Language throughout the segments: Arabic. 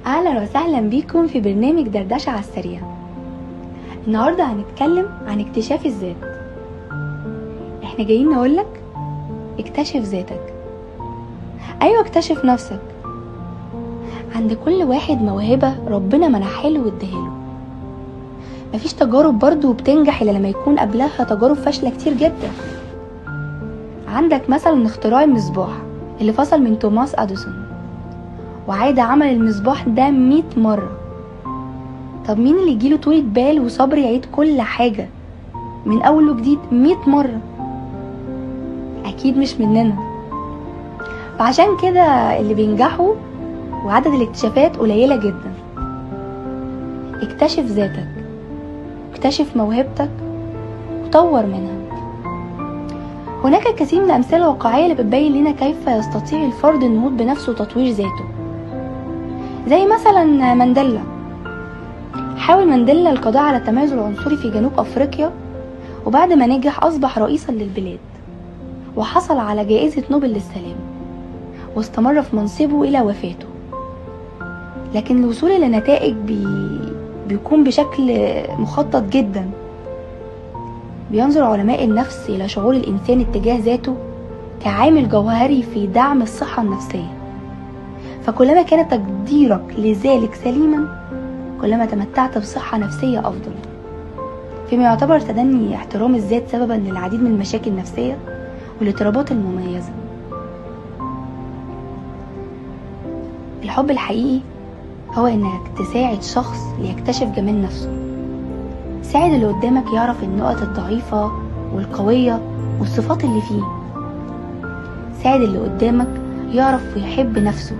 اهلا وسهلا بيكم في برنامج دردشة على السريع. النهاردة هنتكلم عن اكتشاف الذات. احنا جايين نقولك اكتشف ذاتك. ايوه، اكتشف نفسك. عند كل واحد موهبة ربنا منحله وادهله. مفيش تجارب برضو بتنجح الا لما يكون قبلها تجارب فاشلة كتير جدا. عندك مثلا اختراع المصباح اللي فصل من توماس اديسون، وعاد عمل المصباح ده 100 مرة. طب مين اللي يجيله طولة بال وصبر يعيد كل حاجة من اول وجديد 100 مرة؟ اكيد مش مننا. فعشان كده اللي بينجحوا وعدد الاكتشافات قليلة جدا. اكتشف ذاتك، اكتشف موهبتك وطور منها. هناك الكثير من الأمثلة الواقعية اللي بتبين لنا كيف يستطيع الفرد النهوض بنفسه وتطوير ذاته. زي مثلا مانديلا. حاول مانديلا القضاء على التميز العنصري في جنوب أفريقيا، وبعد ما نجح أصبح رئيسا للبلاد وحصل على جائزة نوبل للسلام، واستمر في منصبه إلى وفاته. لكن الوصول إلى نتائج بيكون بشكل مخطط جدا. بينظر علماء النفس إلى شعور الإنسان اتجاه ذاته كعامل جوهري في دعم الصحة النفسية. فكلما كان تقديرك لذلك سليما، كلما تمتعت بصحة نفسية أفضل، فيما يعتبر تدني احترام الذات سببا للعديد من المشاكل النفسية والاضطرابات المميزة. الحب الحقيقي هو انك تساعد شخص ليكتشف جمال نفسه. ساعد اللي قدامك يعرف النقط الضعيفة والقوية والصفات اللي فيه. ساعد اللي قدامك يعرف ويحب نفسه.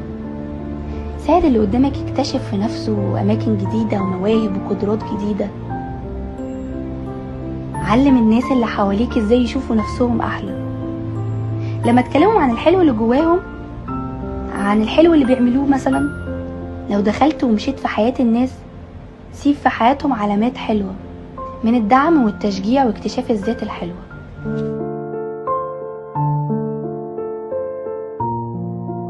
ساعد اللي قدامك يكتشف في نفسه أماكن جديدة ومواهب وقدرات جديدة. علم الناس اللي حواليك ازاي يشوفوا نفسهم أحلى. لما تكلموا عن الحلو اللي جواهم، عن الحلو اللي بيعملوه مثلا، لو دخلت ومشيت في حياة الناس، سيب في حياتهم علامات حلوة من الدعم والتشجيع واكتشاف الذات الحلوة.